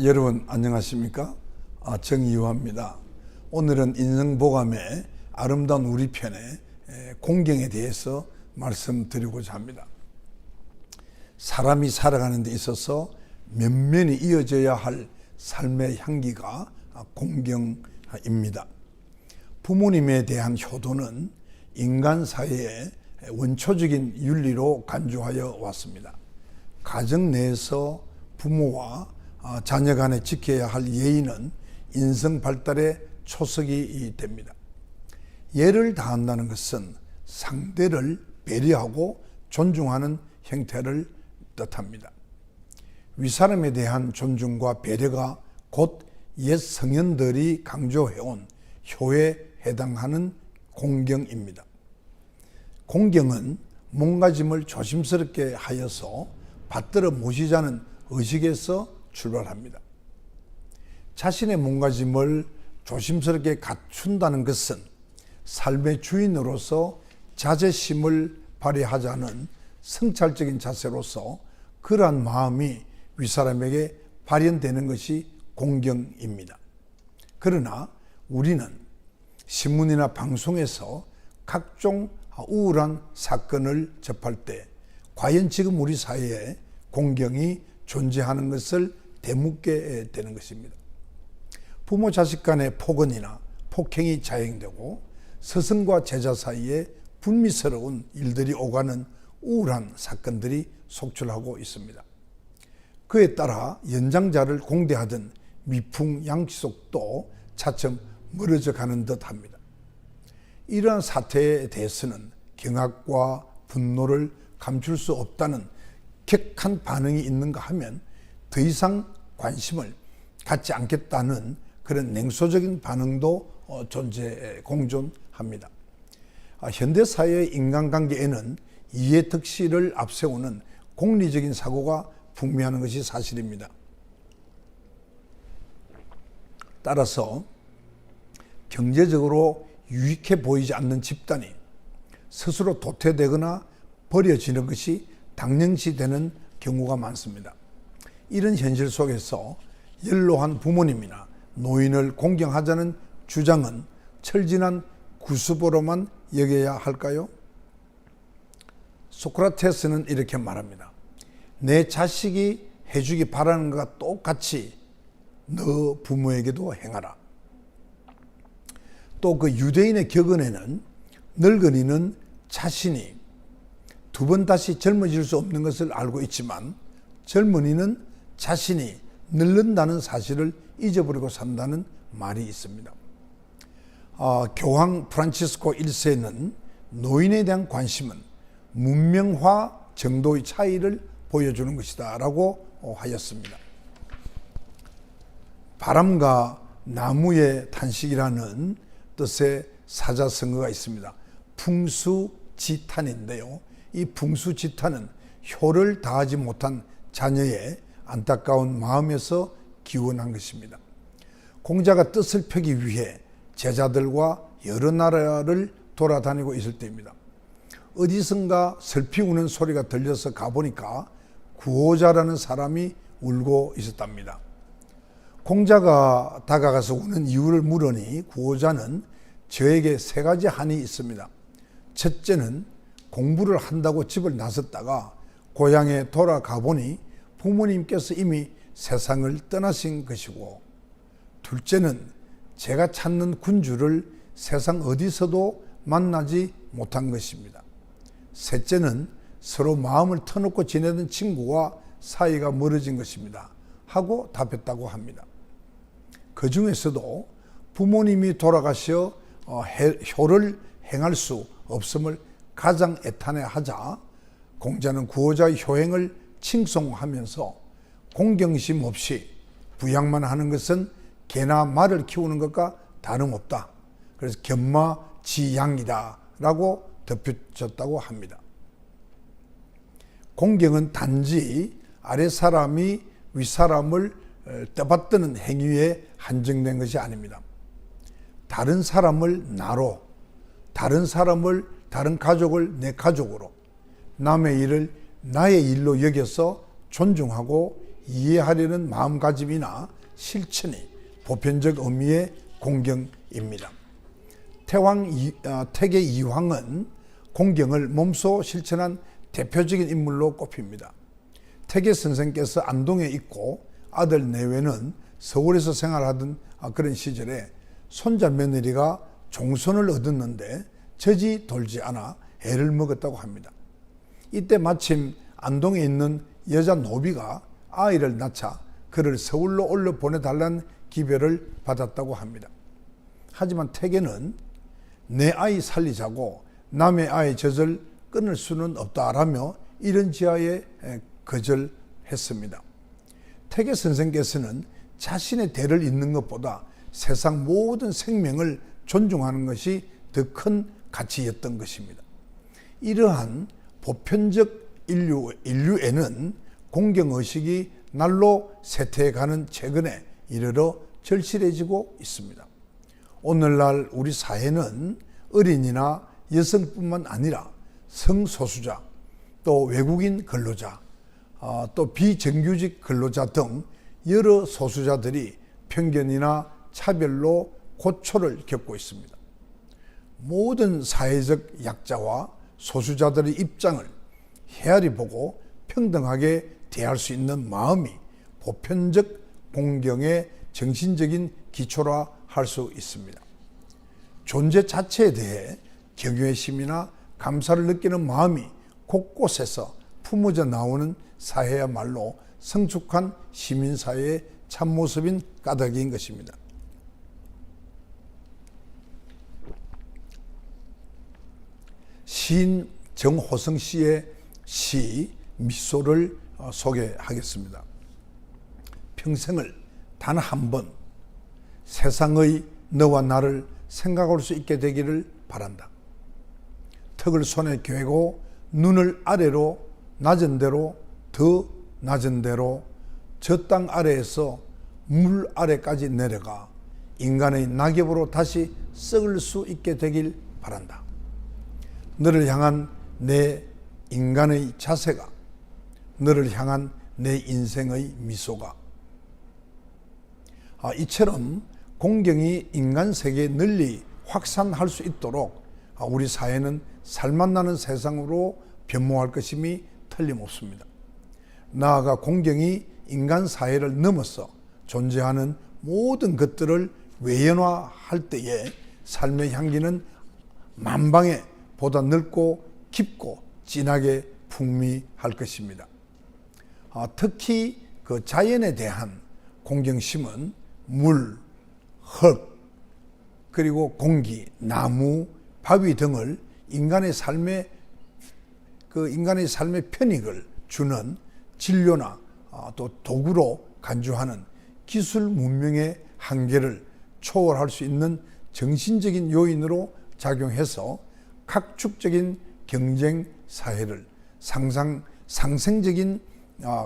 여러분 안녕하십니까? 정의유화입니다. 오늘은 인생보감의 아름다운 우리 편의 공경에 대해서 말씀드리고자 합니다. 사람이 살아가는 데 있어서 면면이 이어져야 할 삶의 향기가 공경입니다. 부모님에 대한 효도는 인간 사회의 원초적인 윤리로 간주하여 왔습니다. 가정 내에서 부모와 자녀 간에 지켜야 할 예의는 인성 발달의 초석이 됩니다. 예를 다한다는 것은 상대를 배려하고 존중하는 형태를 뜻합니다. 윗사람에 대한 존중과 배려가 곧 옛 성현들이 강조해온 효에 해당하는 공경입니다. 공경은 몸가짐을 조심스럽게 하여서 받들어 모시자는 의식에서 출발합니다. 자신의 몸가짐을 조심스럽게 갖춘다는 것은 삶의 주인으로서 자제심을 발휘하자는 성찰적인 자세로서 그러한 마음이 윗사람에게 발현되는 것이 공경입니다. 그러나 우리는 신문이나 방송에서 각종 우울한 사건을 접할 때 과연 지금 우리 사회에 공경이 존재하는 것을 되묻게 되는 것입니다. 부모 자식 간의 폭언이나 폭행이 자행되고 스승과 제자 사이에 불미스러운 일들이 오가는 우울한 사건들이 속출하고 있습니다. 그에 따라 연장자를 공대하던 미풍양지속도 차츰 멀어져 가는 듯합니다. 이러한 사태에 대해서는 경악과 분노를 감출 수 없다는 격한 반응이 있는가 하면 더 이상 관심을 갖지 않겠다는 그런 냉소적인 반응도 공존합니다. 현대사회의 인간관계에는 이해득실을 앞세우는 공리적인 사고가 풍미하는 것이 사실입니다. 따라서 경제적으로 유익해 보이지 않는 집단이 스스로 도태되거나 버려지는 것이 당연시되는 경우가 많습니다. 이런 현실 속에서 연로한 부모님이나 노인을 공경하자는 주장은 철진한 구습으로만 여겨야 할까요? 소크라테스는 이렇게 말합니다. 내 자식이 해주기 바라는 것과 똑같이 너 부모에게도 행하라. 또 그 유대인의 격언에는 늙은이는 자신이 두 번 다시 젊어질 수 없는 것을 알고 있지만 젊은이는 자신이 늙는다는 사실을 잊어버리고 산다는 말이 있습니다. 교황 프란치스코 1세는 노인에 대한 관심은 문명화 정도의 차이를 보여주는 것이다 라고 하였습니다. 바람과 나무의 탄식이라는 뜻의 사자성어가 있습니다. 풍수지탄인데요. 이 풍수지탄은 효를 다하지 못한 자녀의 안타까운 마음에서 기원한 것입니다. 공자가 뜻을 펴기 위해 제자들과 여러 나라를 돌아다니고 있을 때입니다. 어디선가 슬피 우는 소리가 들려서 가보니까 구호자라는 사람이 울고 있었답니다. 공자가 다가가서 우는 이유를 물으니 구호자는 저에게 세 가지 한이 있습니다. 첫째는 공부를 한다고 집을 나섰다가 고향에 돌아가 보니 부모님께서 이미 세상을 떠나신 것이고, 둘째는 제가 찾는 군주를 세상 어디서도 만나지 못한 것입니다. 셋째는 서로 마음을 터놓고 지내던 친구와 사이가 멀어진 것입니다. 하고 답했다고 합니다. 그 중에서도 부모님이 돌아가셔 효를 행할 수 없음을 가장 애탄해하자 공자는 구호자의 효행을 칭송하면서 공경심 없이 부양만 하는 것은 개나 말을 키우는 것과 다름없다. 그래서 견마지양이다 라고 덧붙였다고 합니다. 공경은 단지 아랫사람이 윗사람을 떠받드는 행위에 한정된 것이 아닙니다. 다른 사람을 나로, 다른 사람을, 다른 가족을 내 가족으로, 남의 일을 나의 일로 여겨서 존중하고 이해하려는 마음가짐이나 실천이 보편적 의미의 공경입니다. 태계 이황은 공경을 몸소 실천한 대표적인 인물로 꼽힙니다. 태계 선생께서 안동에 있고 아들 내외는 서울에서 생활하던 그런 시절에 손자 며느리가 종손을 얻었는데 젖이 돌지 않아 애를 먹었다고 합니다. 이때 마침 안동에 있는 여자 노비가 아이를 낳자 그를 서울로 올려 보내달라는 기별을 받았다고 합니다. 하지만 태계는 내 아이 살리자고 남의 아이 젖을 끊을 수는 없다라며 이런 지하에 거절했습니다. 태계 선생께서는 자신의 대를 잇는 것보다 세상 모든 생명을 존중하는 것이 더 큰 가치였던 것입니다. 이러한 보편적 인류에는 공경의식이 날로 쇠퇴해가는 최근에 이르러 절실해지고 있습니다. 오늘날 우리 사회는 어린이나 여성뿐만 아니라 성소수자, 또 외국인 근로자, 또 비정규직 근로자 등 여러 소수자들이 편견이나 차별로 고초를 겪고 있습니다. 모든 사회적 약자와 소수자들의 입장을 헤아리 보고 평등하게 대할 수 있는 마음이 보편적 공경의 정신적인 기초라 할 수 있습니다. 존재 자체에 대해 경외심이나 감사를 느끼는 마음이 곳곳에서 품어져 나오는 사회야말로 성숙한 시민사회의 참모습인 까닭인 것입니다. 시인 정호성 씨의 시 미소를 소개하겠습니다. 평생을 단 한 번 세상의 너와 나를 생각할 수 있게 되기를 바란다. 턱을 손에 괴고 눈을 아래로 낮은 대로 더 낮은 대로 저 땅 아래에서 물 아래까지 내려가 인간의 낙엽으로 다시 썩을 수 있게 되길 바란다. 너를 향한 내 인간의 자세가, 너를 향한 내 인생의 미소가, 이처럼 공경이 인간 세계에 널리 확산할 수 있도록 우리 사회는 살맛나는 세상으로 변모할 것임이 틀림없습니다. 나아가 공경이 인간 사회를 넘어서 존재하는 모든 것들을 외연화할 때에 삶의 향기는 만방에 보다 넓고 깊고 진하게 풍미할 것입니다. 특히 그 자연에 대한 공경심은 물, 흙, 그리고 공기, 나무, 바위 등을 인간의 삶의 편익을 주는 진료나 또 도구로 간주하는 기술 문명의 한계를 초월할 수 있는 정신적인 요인으로 작용해서 각축적인 경쟁 사회를 상생적인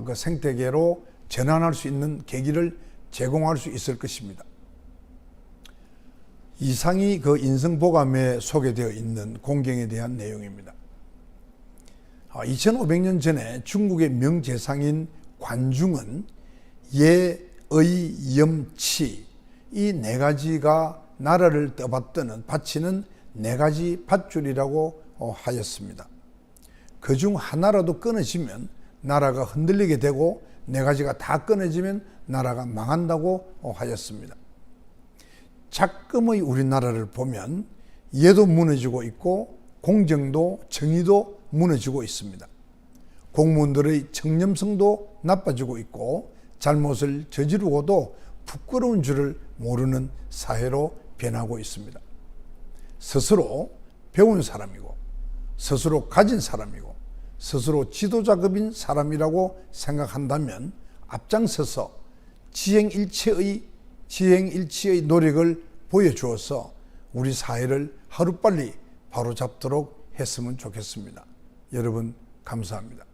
그 생태계로 전환할 수 있는 계기를 제공할 수 있을 것입니다. 이상이 그 인성보감에 소개되어 있는 공경에 대한 내용입니다. 2500년 전에 중국의 명재상인 관중은 예, 의, 염, 치 이 네 가지가 나라를 바치는 네 가지 밧줄이라고 하였습니다. 그중 하나라도 끊어지면 나라가 흔들리게 되고 네 가지가 다 끊어지면 나라가 망한다고 하였습니다. 작금의 우리나라를 보면 예도 무너지고 있고 공정도 정의도 무너지고 있습니다. 공무원들의 청렴성도 나빠지고 있고 잘못을 저지르고도 부끄러운 줄을 모르는 사회로 변하고 있습니다. 스스로 배운 사람이고 스스로 가진 사람이고 스스로 지도자급인 사람이라고 생각한다면 앞장서서 지행일치의 노력을 보여주어서 우리 사회를 하루빨리 바로잡도록 했으면 좋겠습니다. 여러분 감사합니다.